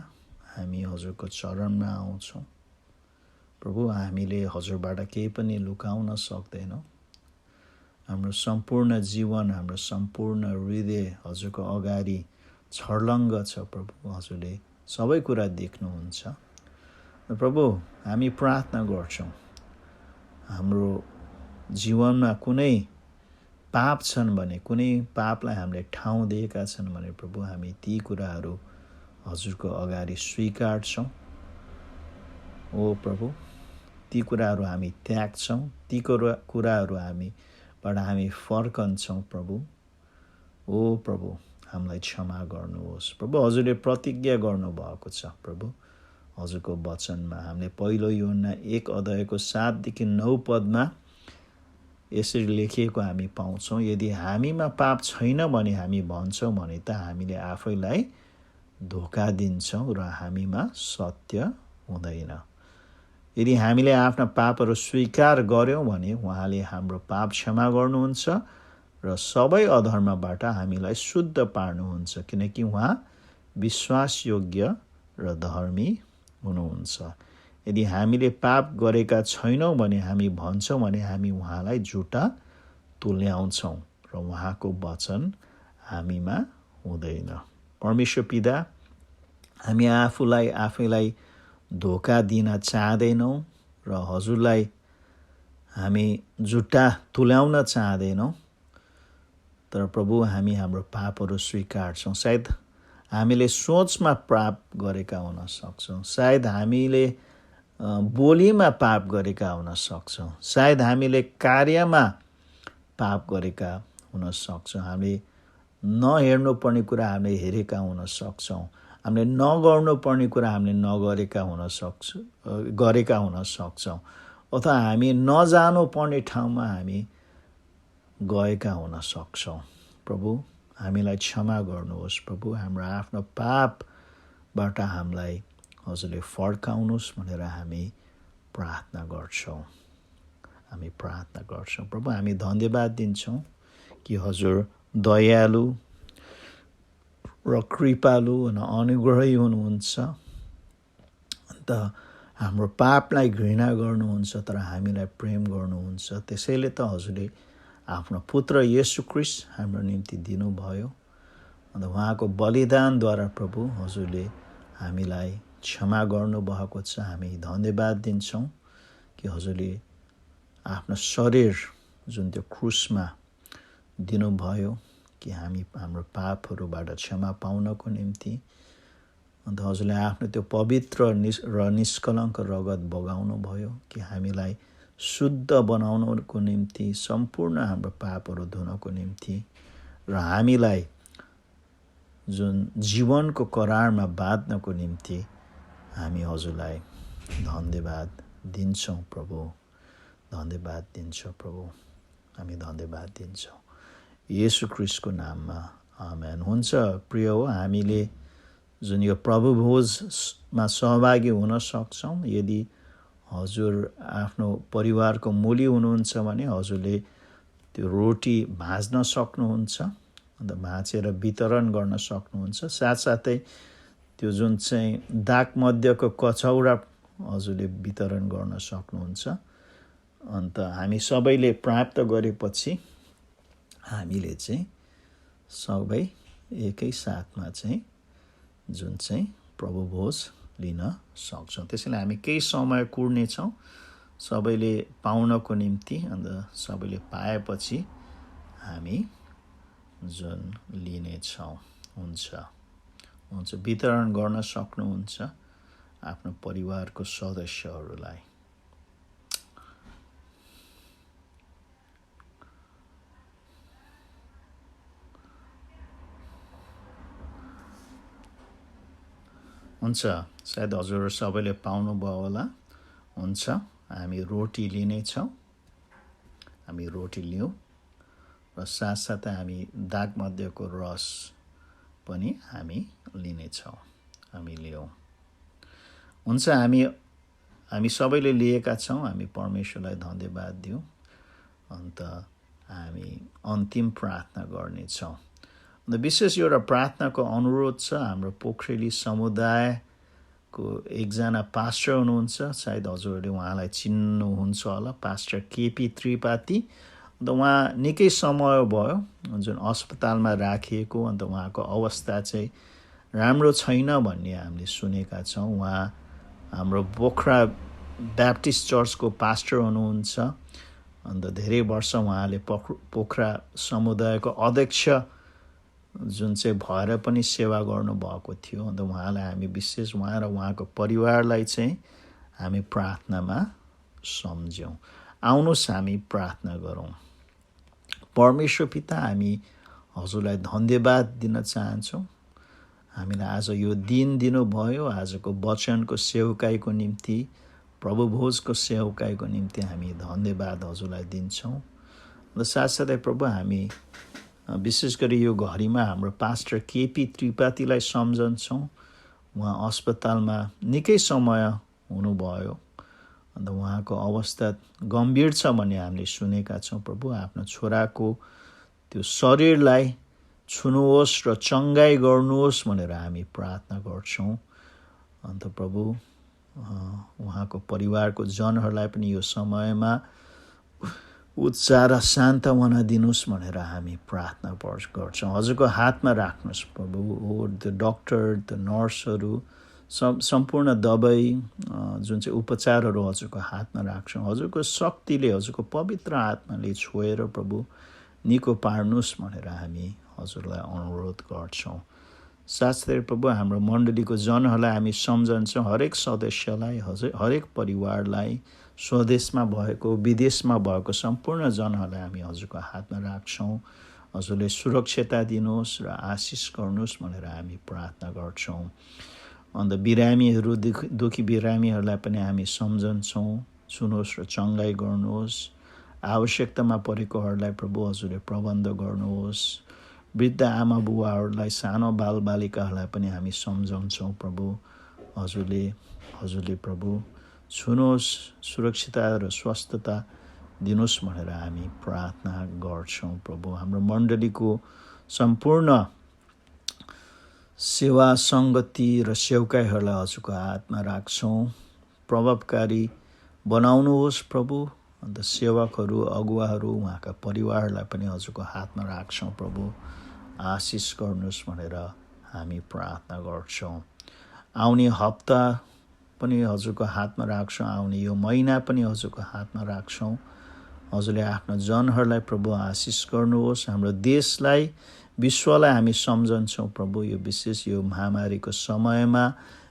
हामी हजुरको चरणमा आउँछौँ। प्रभु, हामीले हजुरबाट केही पनि लुकाउन सक्दैनौँ। हाम्रो सम्पूर्ण जीवन, हाम्रो सम्पूर्ण हृदय हजुरको अगाडि छर्लङ्ग छ। प्रभु, हजुरले सबै कुरा देख्नुहुन्छ। प्रभु, हामी प्रार्थना गर्छौँ, हाम्रो जीवनमा कुनै पाप छन् भने, कुनै पापलाई हामीले ठाउँ दिएका छन् भने प्रभु, हामी ती कुराहरू हजुरको अगाडि स्वीकार्छौँ। ओ प्रभु, ती कुराहरू हामी त्याग्छौँ, ती कुराहरू हामीबाट हामी फर्कन्छौँ। प्रभु, ओ प्रभु, हामीलाई क्षमा गर्नुहोस्। प्रभु, हजुरले प्रतिज्ञा गर्नुभएको छ प्रभु हजुरको वचनमा। हामीले 1 यूहन्ना 1:7-9 यसरी लेखिएको हामी पाउँछौँ, यदि हामीमा पाप छैन भने हामी भन्छौँ भने त हामीले आफैलाई धोका दिन्छौँ र हामीमा सत्य हुँदैन। यदि हामीले आफ्ना पापहरू स्वीकार गर्यौँ भने उहाँले हाम्रो पाप क्षमा गर्नुहुन्छ र सबै अधर्मबाट हामीलाई शुद्ध पार्नुहुन्छ, किनकि उहाँ विश्वासयोग्य र धर्मी हुनुहुन्छ। यदि हामीले पाप गरेका छैनौँ भने हामी भन्छौँ भने हामी उहाँलाई झुटा तुल्याउँछौँ र उहाँको वचन हामीमा हुँदैन। परमेश्वर पिता, हामी आफैलाई धोका दिन चाहँदैनौँ र हजुरलाई हामी झुटा तुल्याउन चाहँदैनौँ। तर प्रभु, हामी हाम्रो पापहरू स्वीकार्छौँ। सायद हामीले सोचमा पाप गरेका हुन सक्छौँ, सायद हामीले बोलीमा पाप गरेका हुन सक्छौँ, सायद हामीले कार्यमा पाप गरेका हुन सक्छौँ, हामीले नहेर्नुपर्ने कुरा हामीले हेरेका हुन सक्छौँ, हामीले नगर्नुपर्ने कुरा हामीले नगरेका गरेका हुन सक्छौँ, अथवा हामी नजानुपर्ने ठाउँमा हामी गएका हुन सक्छौँ। प्रभु, हामीलाई क्षमा गर्नुहोस्। प्रभु, हाम्रो आफ्नो पापबाट हामीलाई हजुरले फर्काउनुहोस् भनेर हामी प्रार्थना गर्छौँ। प्रभु, हामी धन्यवाद दिन्छौँ कि हजुर दयालु र कृपालु र अनुग्रही हुनुहुन्छ। अन्त हाम्रो पापलाई घृणा गर्नुहुन्छ तर हामीलाई प्रेम गर्नुहुन्छ। त्यसैले त हजुरले आफ्नो पुत्र येशू ख्रीष्ट हाम्रो निम्ति दिनुभयो। अन्त उहाँको बलिदानद्वारा प्रभु हजुरले हामीलाई क्षमा गर्नुभएको छ। हामी धन्यवाद दिन्छौँ कि हजुरले आफ्नो शरीर जुन त्यो क्रुसमा दिनुभयो कि हामी हाम्रो पापहरूबाट क्षमा पाउनको निम्ति। अन्त हजुरले आफ्नो त्यो पवित्र र निष्कलङ्क रगत बगाउनु भयो कि हामीलाई शुद्ध बनाउनको निम्ति, सम्पूर्ण हाम्रो पापहरू धुनको निम्ति र हामीलाई जुन जीवनको करारमा बाँध्नको निम्ति हामी हजुरलाई धन्यवाद दिन्छौँ प्रभु। धन्यवाद दिन्छौँ प्रभु, हामी धन्यवाद दिन्छौँ येशू ख्रीष्टको नाममा, आमेन। हुन्छ प्रिय हो, हामीले जुन यो प्रभु भोजमा सहभागी हुन सक्छौँ। यदि हजुर आफ्नो परिवारको मूली हुनुहुन्छ भने हजुरले त्यो रोटी भाँच्न सक्नुहुन्छ, अन्त भाँचेर वितरण गर्न सक्नुहुन्छ। साथसाथै त्यो जुन चाहिँ दागमध्यको कचौरा हजुरले वितरण गर्न सक्नुहुन्छ। अन्त हामी सबैले प्राप्त गरेपछि हामीले चाहिँ सबै एकै साथमा चाहिँ जुन चाहिँ प्रभु भोज लिन सक्छौँ। त्यसैले हामी केही समय कुर्नेछौँ सबैले पाउनको निम्ति। अन्त सबैले पाएपछि हामी जुन लिनेछौँ। हुन्छ वितरण गर्न सक्नुहुन्छ आफ्नो परिवारको सदस्यहरूलाई। हुन्छ, सायद हजुर सबैले पाउनुभयो होला। हुन्छ, हामी रोटी लिनेछौँ। हामी रोटी लियौँ र साथसाथै हामी दागमध्यको रस पनि हामी लिनेछौँ। हामी लियौँ। हुन्छ, हामी सबैले लिएका छौँ। हामी परमेश्वरलाई धन्यवाद दियौँ। अन्त हामी अन्तिम प्रार्थना गर्नेछौँ। अन्त विशेष एउटा प्रार्थनाको अनुरोध छ। हाम्रो पोखरेली समुदायको एकजना पास्टर हुनुहुन्छ, सायद हजुरहरूले उहाँलाई चिन्नुहुन्छ होला, पास्टर केपी त्रिपाठी। अन्त उहाँ निकै समय भयो जुन अस्पतालमा राखिएको, अन्त उहाँको अवस्था चाहिँ राम्रो छैन भन्ने हामीले सुनेका छौँ। उहाँ हाम्रो पोखरा ब्याप्टिस्ट चर्चको पास्टर हुनुहुन्छ। अन्त धेरै वर्ष उहाँले पोखरा समुदायको अध्यक्ष जुन चाहिँ भएर पनि सेवा गर्नुभएको थियो। अन्त उहाँलाई हामी विशेष उहाँ र उहाँको परिवारलाई चाहिँ हामी प्रार्थनामा सम्झ्यौँ। आउनुहोस् हामी प्रार्थना गरौँ। परमेश्वर पिता, हामी हजुरलाई धन्यवाद दिन चाहन्छौँ। हामीलाई आज यो दिन दिनुभयो, आजको वचनको सेवकाईको निम्ति, प्रभु भोजको सेवकाईको निम्ति हामी धन्यवाद हजुरलाई दिन्छौँ। र साथसाथै प्रभु, हामी विशेष गरी यो घडीमा हाम्रो पास्टर केपी त्रिपाठीलाई सम्झन्छौँ। उहाँ अस्पतालमा निकै समय हुनुभयो। अन्त उहाँको अवस्था गम्भीर छ भन्ने हामीले सुनेका छौँ। प्रभु, आफ्नो छोराको त्यो शरीरलाई छुनुहोस् र चङ्गाई गर्नुहोस् भनेर हामी प्रार्थना गर्छौँ। अन्त प्रभु उहाँको परिवारको जनहरूलाई पनि यो समयमा उत्साह र सान्तवना दिनुहोस् भनेर हामी प्रार्थना गर्छौँ। हजुरको हातमा राख्नुहोस् प्रभु। त्यो डक्टर, त्यो नर्सहरू, सम्पूर्ण दबाई जुन चाहिँ उपचारहरू हजुरको हातमा राख्छौँ। हजुरको शक्तिले, हजुरको पवित्र आत्माले छोएर प्रभु निको पार्नुहोस् भनेर हामी हजुरलाई अनुरोध गर्छौँ। साथै प्रभु हाम्रो मण्डलीको जनहरूलाई हामी सम्झन्छौँ, हरेक सदस्यलाई, हरेक परिवारलाई, स्वदेशमा भएको, विदेशमा भएको सम्पूर्ण जनहरूलाई हामी हजुरको हातमा राख्छौँ। हजुरले सुरक्षता दिनुहोस् र आशिष गर्नुहोस् भनेर हामी प्रार्थना गर्छौँ। अन्त बिरामीहरू, दुखी बिरामीहरूलाई पनि हामी सम्झन्छौँ, सुन्नुहोस् र चङ्गाई गर्नुहोस्। आवश्यकतामा परेकोहरूलाई प्रभु हजुरले प्रबन्ध गर्नुहोस्। वृद्ध आमा बुवाहरूलाई, सानो बालबालिकाहरूलाई पनि हामी सम्झाउँछौँ प्रभु। हजुरले प्रभु छुनुहोस्, सुरक्षितता र स्वस्थता दिनुहोस् भनेर हामी प्रार्थना गर्छौँ प्रभु। हाम्रो मण्डलीको सम्पूर्ण सेवा, सङ्गति र सेवकाईहरूलाई हजुरको हातमा राख्छौँ। प्रभावकारी बनाउनुहोस् प्रभु। अन्त सेवकहरू, अगुवाहरू, उहाँका परिवारलाई पनि हजुरको हातमा राख्छौँ प्रभु। आशिष गर्नुहोस् भनेर हामी प्रार्थना गर्छौँ। आउने हप्ता पनि हजुरको हातमा राख्छौँ। आउने यो महिना पनि हजुरको हातमा राख्छौँ। हजुरले आफ्नो जनहरूलाई प्रभु आशिष गर्नुहोस्। हाम्रो देशलाई, विश्वलाई हामी सम्झन्छौँ प्रभु। यो विशेष यो महामारीको समयमा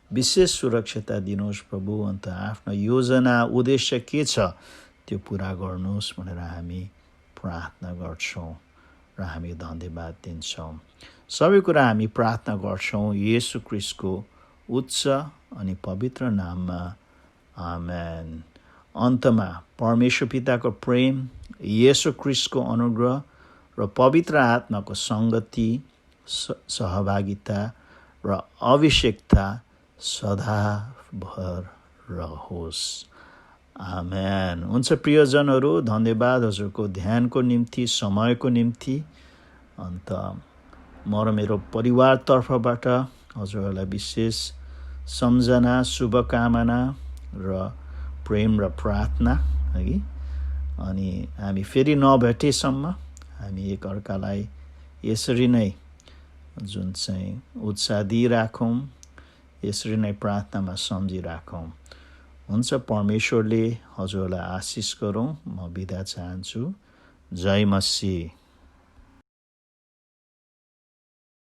विशेष सुरक्षता दिनुहोस् प्रभु। अन्त आफ्नो योजना, उद्देश्य के छ त्यो पुरा गर्नुहोस् भनेर हामी प्रार्थना गर्छौँ र हामी धन्यवाद दिन्छौँ। सबै कुरा हामी प्रार्थना गर्छौँ येशू ख्रीष्टको उच्च अनि पवित्र नाममा, आमेन। अन्तमा परमेश्वर पिताको प्रेम, येशू ख्रीष्टको अनुग्रह र पवित्र आत्माको सङ्गति, सहभागिता र अभिषेकता सदाभर रहोस्। आमेन। हुन्छ प्रियजनहरू, धन्यवाद हजुरको ध्यानको निम्ति, समयको निम्ति। अन्त म र मेरो परिवारतर्फबाट हजुरहरूलाई विशेष सम्झना, शुभकामना र प्रेम र प्रार्थना है। अनि हामी फेरि नभेटेसम्म हामी एकअर्कालाई यसरी नै जुन चाहिँ उत्साह दिइराखौँ, यसरी नै प्रार्थनामा सम्झिराखौँ। हुन्छ, परमेश्वरले हजुरलाई आशिष गरौँ। म बिदा चाहन्छु। जय मसीह।